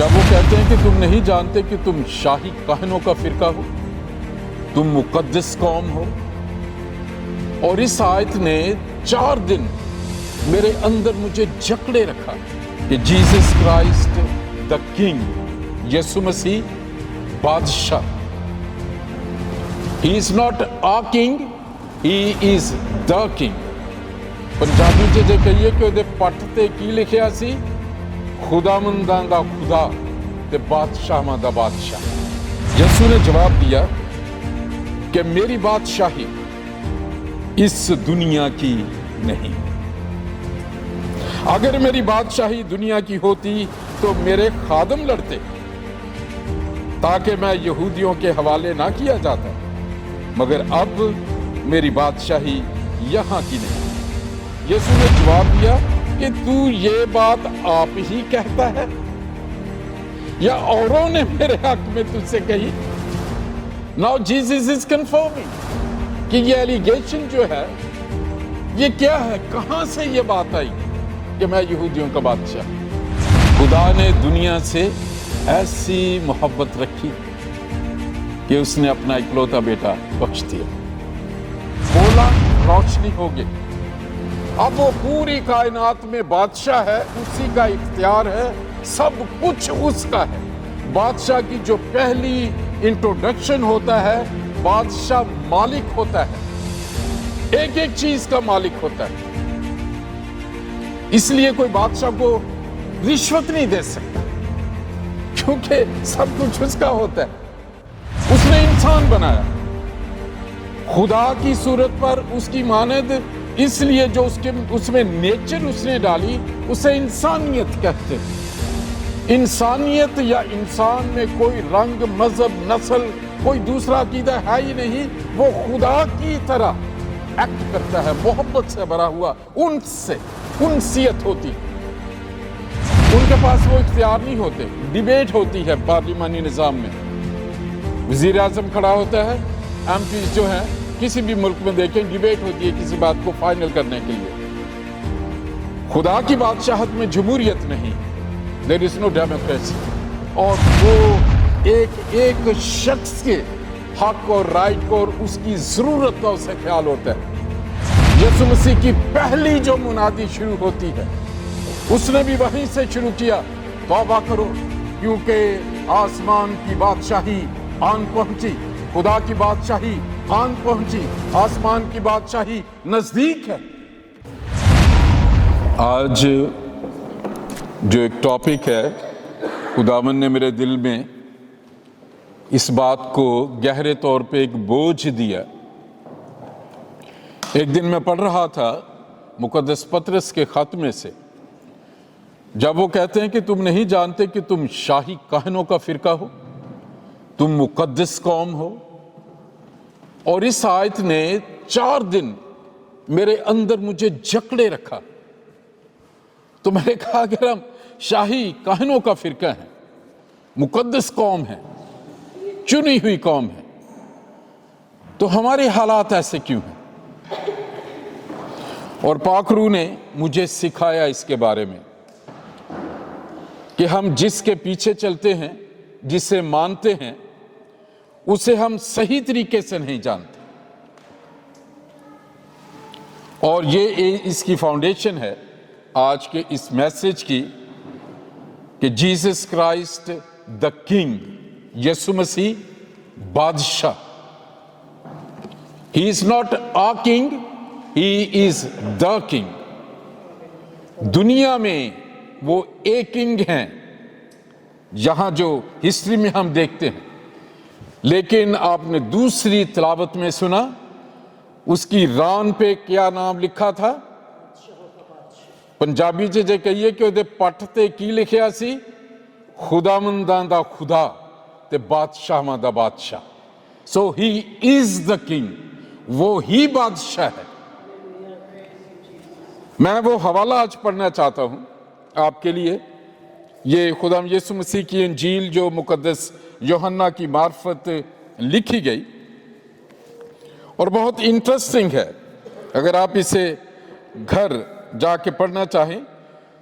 جب وہ کہتے ہیں کہ تم نہیں جانتے کہ تم شاہی کاہنوں کا فرقہ ہو، تم مقدس قوم ہو، اور اس آیت نے 4 دن میرے اندر مجھے جکڑے رکھا کہ جیسس کرائسٹ دا کنگ، یسوع مسیح بادشاہ. He is not a king, he is the king. Punjabi چ جے کہیے کہ وہ پٹ تے کی لکھیا سی، خداونداں دا خدا تے بادشاہاں دا بادشاہ. یسوع نے جواب دیا کہ میری بادشاہی اس دنیا کی نہیں. اگر میری بادشاہی دنیا کی ہوتی تو میرے خادم لڑتے تاکہ میں یہودیوں کے حوالے نہ کیا جاتا، مگر اب میری بادشاہی یہاں کی نہیں. یسوع نے جواب دیا کہ تو یہ بات آپ ہی کہتا ہے یا اوروں نے میرے حق میں تجھ سے کہی؟ Now Jesus is confirming کہ یہ ایلیگیشن جو ہے یہ کیا ہے، کہاں سے یہ بات آئی کہ میں یہودیوں کا بادشاہ. خدا نے دنیا سے ایسی محبت رکھی کہ اس نے اپنا اکلوتا بیٹا بخش دیا. بولا روشنی ہو گئی. اب وہ پوری کائنات میں بادشاہ ہے، اسی کا اختیار ہے، سب کچھ اس کا ہے. بادشاہ کی جو پہلی انٹروڈکشن ہوتا ہے، بادشاہ مالک ہوتا ہے، ایک ایک چیز کا مالک ہوتا ہے. اس لیے کوئی بادشاہ کو رشوت نہیں دے سکتا کیونکہ سب کچھ اس کا ہوتا ہے. اس نے انسان بنایا خدا کی صورت پر، اس کی مانند، اس لیے جو اس میں نیچر اس نے ڈالی اسے انسانیت کہتے ہیں. انسانیت یا انسان میں کوئی رنگ، مذہب، نسل، کوئی دوسرا عقیدہ ہے ہی نہیں. وہ خدا کی طرح ایکٹ کرتا ہے، محبت سے بھرا ہوا، ان سے انسیت ہوتی. ان کے پاس وہ اختیار نہیں ہوتے. ڈیبیٹ ہوتی ہے پارلیمانی نظام میں، وزیر اعظم کھڑا ہوتا ہے، ایم پیز جو ہیں کسی بھی ملک میں دیکھیں ڈیبیٹ ہوتی ہے کسی بات کو فائنل کرنے کے لیے. خدا کی بادشاہت میں جمہوریت نہیں، there is no democracy. اور وہ ایک ایک شخص کے حق اور رائٹ کو اور اس کی ضرورت کا اسے خیال ہوتا ہے. یسوع مسیح کی پہلی جو منادی شروع ہوتی ہے اس نے بھی وہیں سے شروع کیا، توبہ کرو کیونکہ آسمان کی بادشاہی آن پہنچی. خدا کی بادشاہی آن پہنچی، آسمان کی بادشاہی نزدیک ہے. آج جو ایک ٹاپک ہے، خداوند نے میرے دل میں اس بات کو گہرے طور پہ ایک بوجھ دیا. ایک دن میں پڑھ رہا تھا مقدس پطرس کے خط میں سے، جب وہ کہتے ہیں کہ تم نہیں جانتے کہ تم شاہی کاہنوں کا فرقہ ہو، تم مقدس قوم ہو. اور اس آیت نے 4 دن میرے اندر مجھے جکڑے رکھا. تو میں نے کہا کہ ہم شاہی کاہنوں کا فرقہ ہیں، مقدس قوم ہے، چنی ہوئی قوم ہے، تو ہمارے حالات ایسے کیوں ہیں؟ اور پاک روح نے مجھے سکھایا اس کے بارے میں کہ ہم جس کے پیچھے چلتے ہیں، جسے مانتے ہیں، اسے ہم صحیح طریقے سے نہیں جانتے. اور یہ اس کی فاؤنڈیشن ہے آج کے اس میسج کی کہ جیسس کرائسٹ دا کنگ، یسوع مسیح بادشاہ. He is not a king, he is the king. دنیا میں وہ ایک کنگ ہیں یہاں جو ہسٹری میں ہم دیکھتے ہیں، لیکن آپ نے دوسری تلاوت میں سنا اس کی ران پہ کیا نام لکھا تھا؟ پنجابی چ جے کہیے کہ وہ پٹ تے کی لکھیا سی، خداونداں دا خدا تے بادشاہاں دا بادشاہ. سو ہی از دا کنگ، وہ ہی بادشاہ ہے. میں وہ حوالہ آج پڑھنا چاہتا ہوں آپ کے لیے. یہ خدا یسوع مسیح کی انجیل جو مقدس یوحنا کی معرفت لکھی گئی، اور بہت انٹرسٹنگ ہے. اگر آپ اسے گھر جا کے پڑھنا چاہیں،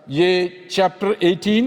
یہ چیپٹر 18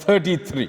33।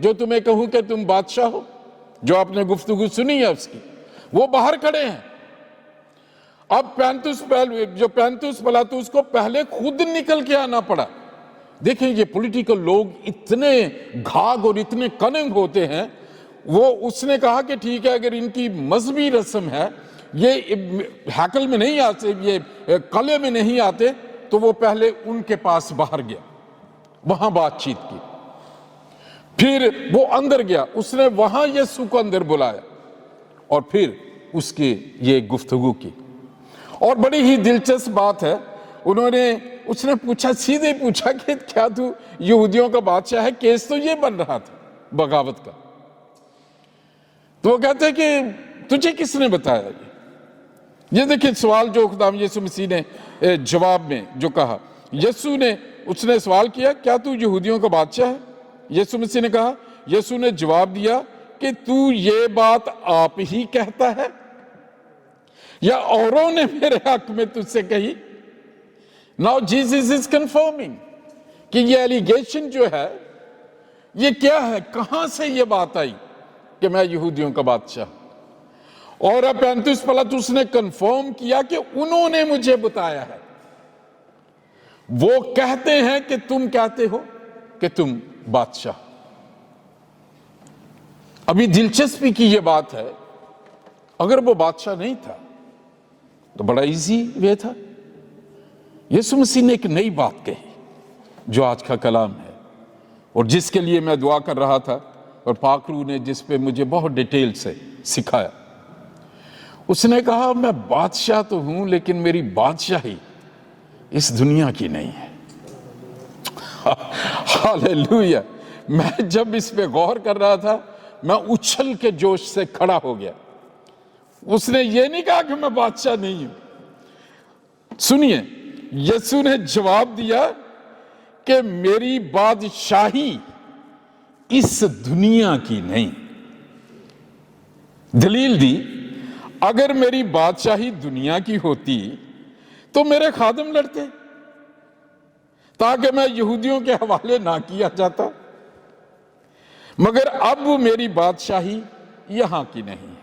جو تمہیں کہوں کہ تم بادشاہ ہو؟ جو آپ نے گفتگو سنی ہے اس کی، وہ باہر کھڑے ہیں۔ اب پینتوس پلاطس کو پہلے خود نکل کے آنا پڑا۔ دیکھیں یہ پولیٹیکل لوگ اتنے گھاگ اور اتنے کننگ ہوتے ہیں، اس نے کہا کہ ٹھیک ہے اگر ان کی مذہبی رسم ہے، یہ ہیکل میں نہیں آتے، یہ قلعے میں نہیں آتے، تو وہ پہلے ان کے پاس باہر گیا، وہاں بات چیت کی، پھر وہ اندر گیا، اس نے وہاں یسوع کو اندر بلایا اور پھر اس کی یہ گفتگو کی۔ اور بڑی ہی دلچسپ بات ہے، اس نے پوچھا، سیدھے پوچھا کہ کیا تو یہودیوں کا بادشاہ ہے؟ کیس تو یہ بن رہا تھا بغاوت کا۔ تو وہ کہتے ہیں کہ تجھے کس نے بتایا یہ دیکھیں سوال جو خداوند یسوع مسیح نے جواب میں جو کہا، اس نے سوال کیا کیا تو یہودیوں کا بادشاہ ہے؟ یسوع مسیح نے کہا، یسوع نے جواب دیا کہ تو یہ بات آپ ہی کہتا ہے یا اوروں نے میرے حق میں تجھ سے کہی؟ Now Jesus is confirming کہ یہ ایلیگیشن جو ہے یہ کیا ہے، کہاں سے یہ بات آئی کہ میں یہودیوں کا بادشاہ؟ اور اب پینتوس پلاطس نے کنفرم کیا کہ انہوں نے مجھے بتایا ہے۔ وہ کہتے ہیں کہ تم کہتے ہو کہ تم بادشاہ۔ ابھی دلچسپی کی یہ بات ہے، اگر وہ بادشاہ نہیں تھا تو بڑا ایزی وے تھا۔ یسوع مسیح نے ایک نئی بات کہی جو آج کا کلام ہے اور جس کے لیے میں دعا کر رہا تھا، اور پاک روح نے جس پہ مجھے بہت ڈیٹیل سے سکھایا۔ اس نے کہا میں بادشاہ تو ہوں لیکن میری بادشاہی اس دنیا کی نہیں ہے۔ ہاللیلویا! میں جب اس پہ غور کر رہا تھا میں اچھل کے جوش سے کھڑا ہو گیا۔ اس نے یہ نہیں کہا کہ میں بادشاہ نہیں ہوں۔ سنیے، یسوع نے جواب دیا کہ میری بادشاہی اس دنیا کی نہیں۔ دلیل دی، اگر میری بادشاہی دنیا کی ہوتی تو میرے خادم لڑتے تاکہ میں یہودیوں کے حوالے نہ کیا جاتا، مگر اب میری بادشاہی یہاں کی نہیں ہے۔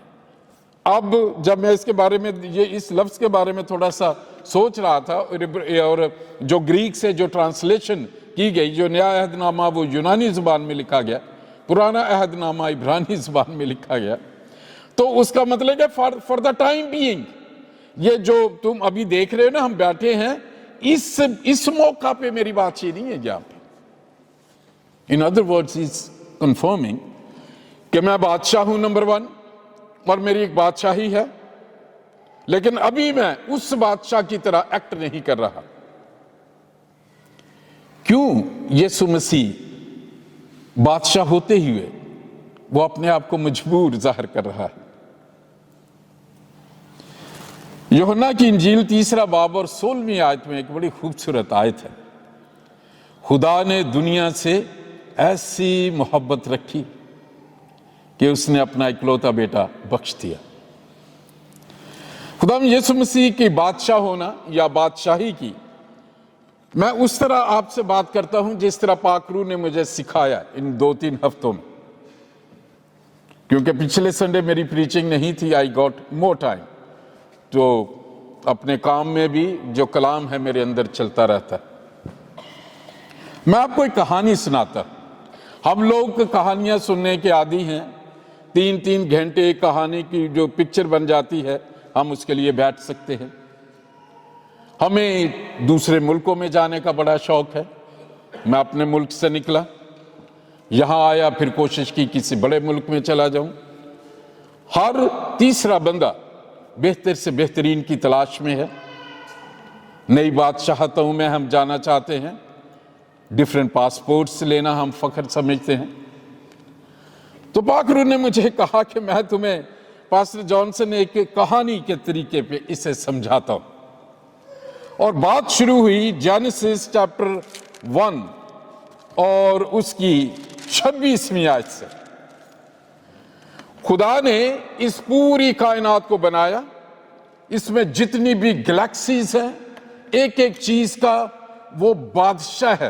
اب جب میں اس کے بارے میں اس لفظ کے بارے میں تھوڑا سا سوچ رہا تھا، اور جو گریک سے جو ٹرانسلیشن کی گئی، جو نیا عہد نامہ وہ یونانی زبان میں لکھا گیا، پرانا عہد نامہ عبرانی زبان میں لکھا گیا، تو اس کا مطلب ہے فار دا ٹائم بینگ، یہ جو تم ابھی دیکھ رہے ہو نا، ہم بیٹھے ہیں، اس موقع پہ میری بادشاہی نہیں ہے جہاں پہ۔ In other words is confirming کہ میں بادشاہ ہوں نمبر 1، اور میری ایک بادشاہی ہے، لیکن ابھی میں اس بادشاہ کی طرح ایکٹ نہیں کر رہا۔ کیوں؟ یسوع مسیح بادشاہ ہوتے ہوئے وہ اپنے آپ کو مجبور ظاہر کر رہا ہے۔ یوحنا کی انجیل 3 باب اور 16 آیت میں ایک بڑی خوبصورت آیت ہے، خدا نے دنیا سے ایسی محبت رکھی کہ اس نے اپنا اکلوتا بیٹا بخش دیا۔ خدا یسوع مسیح کی بادشاہ ہونا یا بادشاہی کی میں اس طرح آپ سے بات کرتا ہوں جس طرح پاک روح نے مجھے سکھایا ان 2-3 ہفتوں میں، کیونکہ پچھلے سنڈے میری پریچنگ نہیں تھی، آئی گاٹ مور ٹائم، تو اپنے کام میں بھی جو کلام ہے میرے اندر چلتا رہتا ہے۔ میں آپ کو ایک کہانی سناتا ہوں۔ ہم لوگ کہانیاں سننے کے عادی ہیں، 3 گھنٹے ایک کہانی کی جو پکچر بن جاتی ہے ہم اس کے لیے بیٹھ سکتے ہیں۔ ہمیں دوسرے ملکوں میں جانے کا بڑا شوق ہے۔ میں اپنے ملک سے نکلا، یہاں آیا، پھر کوشش کی کسی بڑے ملک میں چلا جاؤں۔ ہر تیسرا بندہ بہتر سے بہترین کی تلاش میں ہے، نئی بادشاہتوں میں ہم جانا چاہتے ہیں، ڈیفرنٹ پاسپورٹس لینا ہم فخر سمجھتے ہیں۔ تو پاک روح نے مجھے کہا کہ میں تمہیں پاسٹر جانسن ایک کہانی کے طریقے پہ اسے سمجھاتا ہوں، اور بات شروع ہوئی جینیسس چیپٹر 1 اور اس کی 26ویں آیت سے۔ خدا نے اس پوری کائنات کو بنایا، اس میں جتنی بھی گلیکسیز ہیں، ایک ایک چیز کا وہ بادشاہ ہے،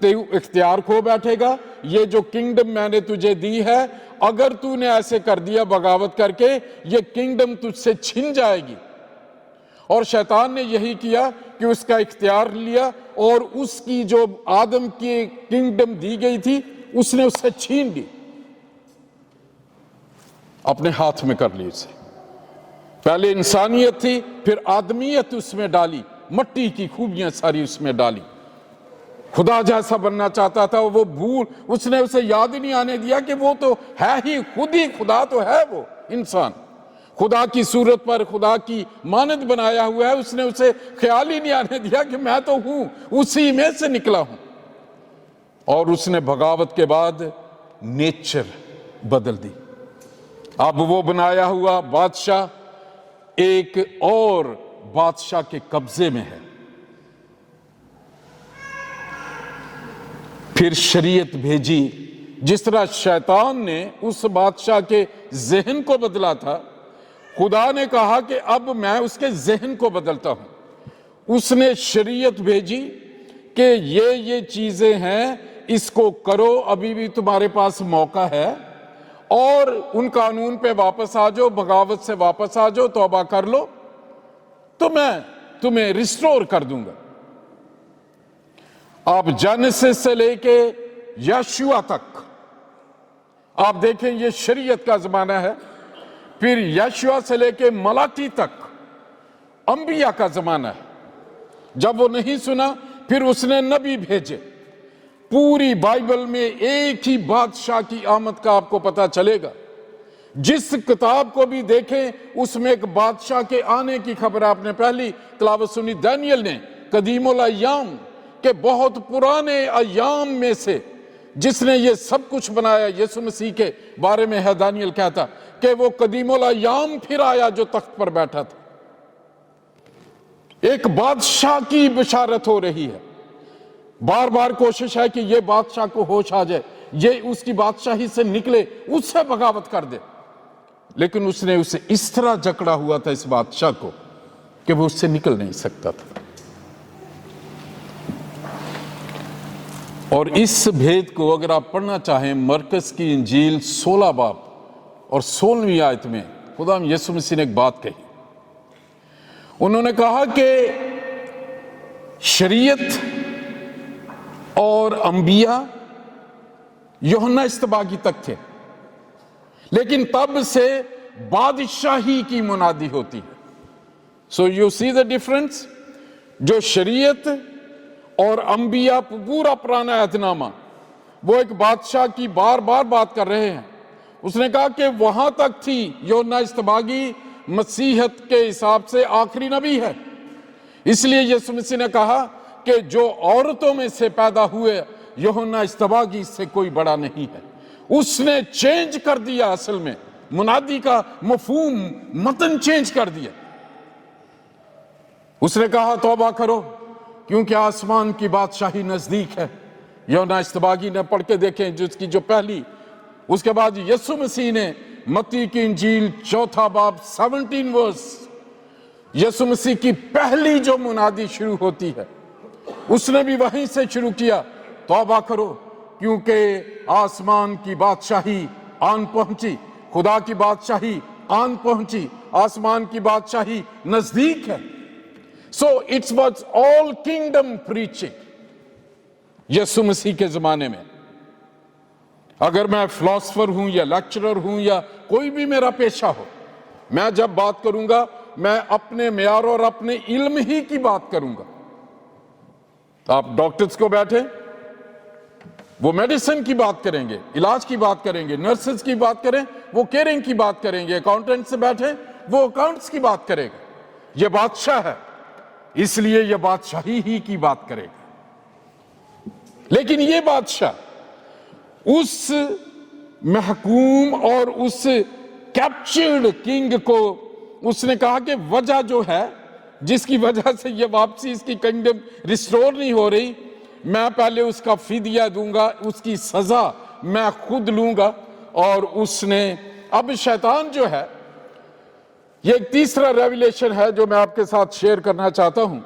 تو اختیار کھو بیٹھے گا. یہ جو کنگڈم میں نے تجھے دی ہے، اگر تو نے ایسے کر دیا بغاوت کر کے، یہ کنگڈم تجھ سے چھن جائے گی. اور شیطان نے یہی کیا کہ اس کا اختیار لیا اور اس کی جو آدم کی کنگڈم دی گئی تھی اس نے اس سے چھین لی، اپنے ہاتھ میں کر لی اسے. پہلے انسانیت تھی، پھر آدمیت اس میں ڈالی، مٹی کی خوبیاں ساری اس میں ڈالی. خدا جیسا بننا چاہتا تھا وہ بھول، اس نے اسے یاد ہی نہیں آنے دیا کہ وہ تو ہے ہی خود ہی خدا، تو ہے وہ انسان خدا کی صورت پر خدا کی مانند بنایا ہوا ہے. اس نے اسے خیال ہی نہیں آنے دیا کہ میں تو ہوں، اسی میں سے نکلا ہوں. اور اس نے بغاوت کے بعد نیچر بدل دی. اب وہ بنایا ہوا بادشاہ ایک اور بادشاہ کے قبضے میں ہے. پھر شریعت بھیجی. جس طرح شیطان نے اس بادشاہ کے ذہن کو بدلا تھا، خدا نے کہا کہ اب میں اس کے ذہن کو بدلتا ہوں. اس نے شریعت بھیجی کہ یہ چیزیں ہیں، اس کو کرو، ابھی بھی تمہارے پاس موقع ہے، اور ان قانون پہ واپس آ جاؤ، بغاوت سے واپس آ جاؤ، توبہ کر لو تو میں تمہیں ریسٹور کر دوں گا. آپ جینیسس سے لے کے یشوع تک آپ دیکھیں، یہ شریعت کا زمانہ ہے. پھر یشوع سے لے کے ملاکی تک انبیاء کا زمانہ ہے. جب وہ نہیں سنا، پھر اس نے نبی بھیجے. پوری بائبل میں ایک ہی بادشاہ کی آمد کا آپ کو پتہ چلے گا. جس کتاب کو بھی دیکھیں اس میں ایک بادشاہ کے آنے کی خبر آپ نے پہلی تلاوت سنی دانیل نے، قدیم الایام کے بہت پرانے ایام میں سے جس نے یہ سب کچھ بنایا. یسوع مسیح کے بارے میں ہے دانیل کہتا کہ وہ قدیم الایام پھر آیا جو تخت پر بیٹھا تھا. ایک بادشاہ کی بشارت ہو رہی ہے. بار بار کوشش ہے کہ یہ بادشاہ کو ہوش آ جائے، یہ اس کی بادشاہی سے نکلے، اس سے بغاوت کر دے. لیکن اس نے اسے اس طرح جکڑا ہوا تھا اس بادشاہ کو کہ وہ اس سے نکل نہیں سکتا تھا. اور اس بھید کو اگر آپ پڑھنا چاہیں، مرکز کی انجیل 16 باب اور 16ویں آیت میں خدا یسوع مسیح نے ایک بات کہی. انہوں نے کہا کہ شریعت اور انبیاء یوحنا اصطباغی تک تھے، لیکن تب سے بادشاہی کی منادی ہوتی ہے. So you see the difference. جو شریعت اور انبیاء پورا پرانا عہد نامہ وہ ایک بادشاہ کی بار بار بات کر رہے ہیں. اس نے کہا کہ وہاں تک تھی. یوحنا اصطباغی مسیحیت کے حساب سے آخری نبی ہے. اس لیے یسوع مسیح نے کہا کہ جو عورتوں میں سے پیدا ہوئے یوحنا اصطباغی سے کوئی بڑا نہیں ہے. اس نے چینج کر دیا، اصل میں منادی کا مفہوم متن چینج کر دیا. اس نے کہا توبہ کرو کیونکہ آسمان کی بادشاہی نزدیک ہے. یوحنا اصطباغی نے پڑھ کے دیکھیں جس کی جو پہلی. اس کے بعد یسوع مسیح نے متی کی انجیل 4 باب 17 ورس، یسوع مسیح کی پہلی جو منادی شروع ہوتی ہے اس نے بھی وہیں سے شروع کیا، توبہ کرو کیونکہ آسمان کی بادشاہی آن پہنچی، خدا کی بادشاہی آن پہنچی، آسمان کی بادشاہی نزدیک ہے. So it was all kingdom preaching یسوع مسیح کے زمانے میں. اگر میں فلاسفر ہوں یا لیکچرر ہوں یا کوئی بھی میرا پیشہ ہو، میں جب بات کروں گا میں اپنے معیار اور اپنے علم ہی کی بات کروں گا. آپ ڈاکٹرز کو بیٹھے وہ میڈیسن کی بات کریں گے، علاج کی بات کریں گے، نرسز کی بات کریں وہ کیئرنگ کی بات کریں گے، اکاؤنٹنٹ سے بیٹھے وہ اکاؤنٹس کی بات کرے گا. یہ بادشاہ ہے اس لیے یہ بادشاہی ہی کی بات کرے گا. لیکن یہ بادشاہ اس محکوم اور اس کیپچرڈ کنگ کو اس نے کہا کہ وجہ جو ہے جس کی وجہ سے یہ واپسی اس کی کنگڈم ریسٹور نہیں ہو رہی، میں پہلے اس کا فدیہ دوں گا، اس کی سزا میں خود لوں گا. اور اس نے اب شیطان جو ہے، یہ ایک تیسرا ریویلیشن ہے جو میں آپ کے ساتھ شیئر کرنا چاہتا ہوں.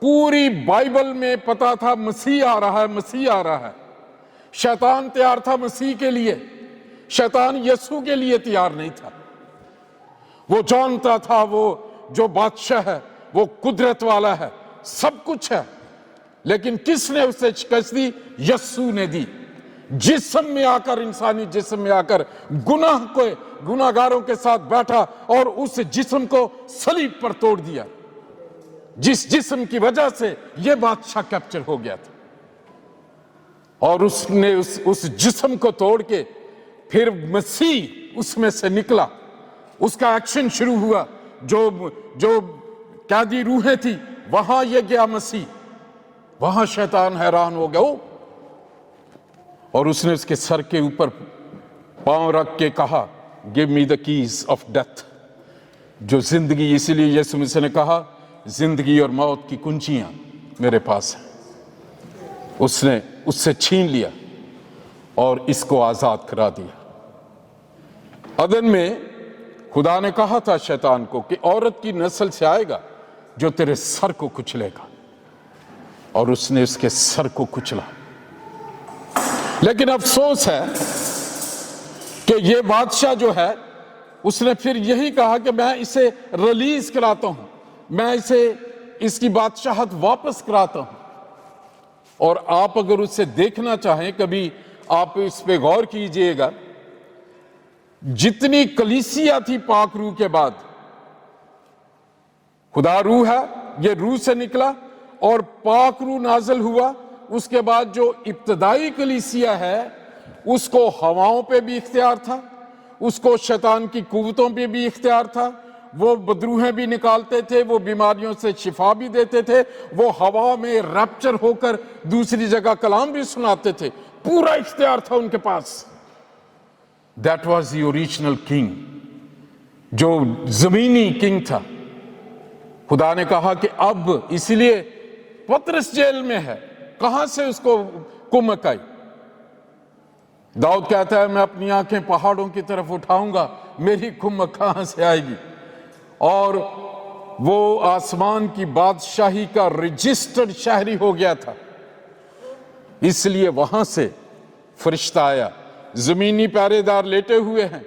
پوری بائبل میں پتا تھا مسیح آ رہا ہے، مسیح آ رہا ہے. شیطان تیار تھا مسیح کے لیے، شیطان یسوع کے لیے تیار نہیں تھا. وہ جانتا تھا وہ جو بادشاہ ہے وہ قدرت والا ہے، سب کچھ ہے. لیکن کس نے اسے شکست دی؟ یسوع نے دی. جسم میں آ کر، انسانی جسم میں آ کر گناہ گاروں کے ساتھ بیٹھا اور اس جسم کو صلیب پر توڑ دیا، جس جسم کی وجہ سے یہ بادشاہ کیپچر ہو گیا تھا. اور اس نے اس جسم کو توڑ کے پھر مسیح اس میں سے نکلا. اس کا ایکشن شروع ہوا. جو قیدی روحیں تھی وہاں یہ گیا مسیح، وہاں شیطان حیران ہو گیا. اور اس نے اس کے سر کے اوپر پاؤں رکھ کے کہا give me the keys of death. جو زندگی، اسی لیے یسوع مسیح نے کہا زندگی اور موت کی کنجیاں میرے پاس ہیں. اس نے اس سے چھین لیا اور اس کو آزاد کرا دیا. عدن میں خدا نے کہا تھا شیطان کو کہ عورت کی نسل سے آئے گا جو تیرے سر کو کچلے گا، اور اس نے اس کے سر کو کچلا. لیکن افسوس ہے کہ یہ بادشاہ جو ہے اس نے پھر یہی کہا کہ میں اسے ریلیز کراتا ہوں، میں اس کی بادشاہت واپس کراتا ہوں. اور آپ اگر اسے دیکھنا چاہیں کبھی آپ اس پہ غور کیجئے گا، جتنی کلیسیا تھی پاک روح کے بعد، خدا روح ہے، یہ روح سے نکلا اور پاک روح نازل ہوا. اس کے بعد جو ابتدائی کلیسیا ہے اس کو ہواؤں پہ بھی اختیار تھا، اس کو شیطان کی قوتوں پہ بھی اختیار تھا. وہ بدروہیں بھی نکالتے تھے، وہ بیماریوں سے شفا بھی دیتے تھے، وہ ہوا میں ریپچر ہو کر دوسری جگہ کلام بھی سناتے تھے. پورا اختیار تھا ان کے پاس. That was the original king، جو زمینی کنگ تھا. خدا نے کہا کہ اب، اسی لیے پطرس جیل میں ہے، کہاں سے اس کو کمک آئی؟ داؤد کہتا ہے میں اپنی آنکھیں پہاڑوں کی طرف اٹھاؤں گا، میری کمک کہاں سے آئے گی؟ اور وہ آسمان کی بادشاہی کا رجسٹرڈ شہری ہو گیا تھا، اس لیے وہاں سے فرشتہ آیا. زمینی پہرے دار لیٹے ہوئے ہیں،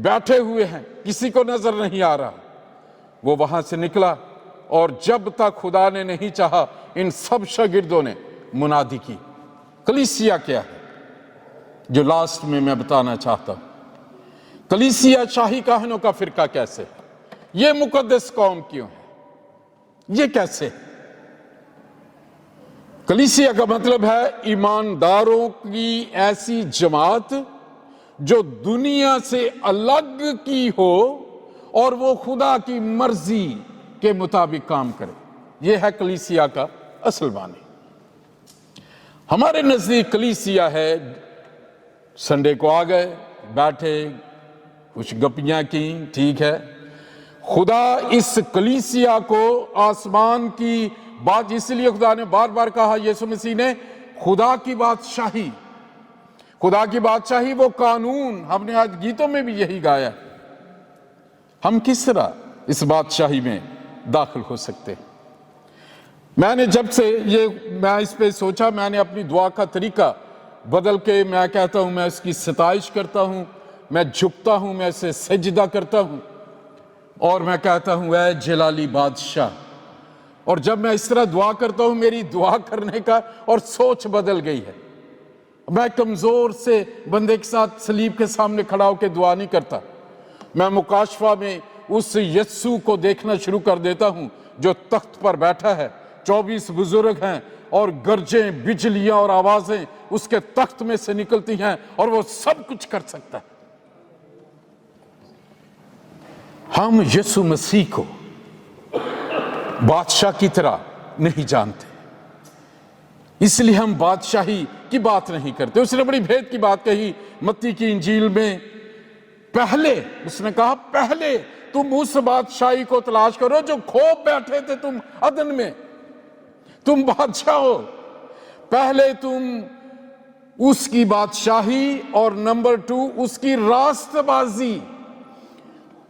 بیٹھے ہوئے ہیں، کسی کو نظر نہیں آ رہا. وہ وہاں سے نکلا اور جب تک خدا نے نہیں چاہا ان سب شاگردوں نے منادی کی. کلیسیا کیا ہے جو لاسٹ میں بتانا چاہتا ہوں. کلیسیا شاہی کاہنوں کا فرقہ کیسے ہے؟ یہ مقدس قوم کیوں ہے؟ یہ کیسے؟ کلیسیا کا مطلب ہے ایمانداروں کی ایسی جماعت جو دنیا سے الگ کی ہو اور وہ خدا کی مرضی کے مطابق کام کرے. یہ ہے کلیسیا کا اصل معنی. ہمارے نزدیک کلیسیا ہے سنڈے کو آ گئے، بیٹھے، کچھ گپیاں کی، ٹھیک ہے. خدا اس کلیسیا کو آسمان کی بات، اس لیے خدا نے بار بار کہا یسوع مسیح نے خدا کی بادشاہی، خدا کی بادشاہی وہ قانون. ہم نے آج گیتوں میں بھی یہی گایا. ہم کس طرح اس بادشاہی میں داخل ہو سکتے ہیں؟ میں نے جب سے میں اس پہ سوچا، میں نے اپنی دعا کا طریقہ بدل کے میں کہتا ہوں میں اس کی ستائش کرتا ہوں، میں جھکتا ہوں، میں اسے سجدہ کرتا ہوں اور میں کہتا ہوں اے جلالی بادشاہ. اور جب میں اس طرح دعا کرتا ہوں میری دعا کرنے کا اور سوچ بدل گئی ہے. میں کمزور سے بندے کے ساتھ صلیب کے سامنے کھڑا ہو کے دعا نہیں کرتا. میں مکاشفہ میں اس یسوع کو دیکھنا شروع کر دیتا ہوں جو تخت پر بیٹھا ہے. 24 بزرگ ہیں اور گرجیں، بجلیاں اور آوازیں اس کے تخت میں سے نکلتی ہیں اور وہ سب کچھ کر سکتا ہے. ہم یسوع مسیح کو بادشاہ کی طرح نہیں جانتے، اس لیے ہم بادشاہی کی بات نہیں کرتے. اس نے بڑی بھید کی بات کہی متی کی انجیل میں. پہلے اس نے کہا پہلے تم اس بادشاہی کو تلاش کرو جو کھو بیٹھے تھے تم عدن میں. تم بادشاہ ہو، پہلے تم اس کی بادشاہی اور نمبر 2 اس کی راست بازی،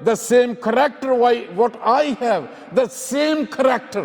the same character what I have, the same character,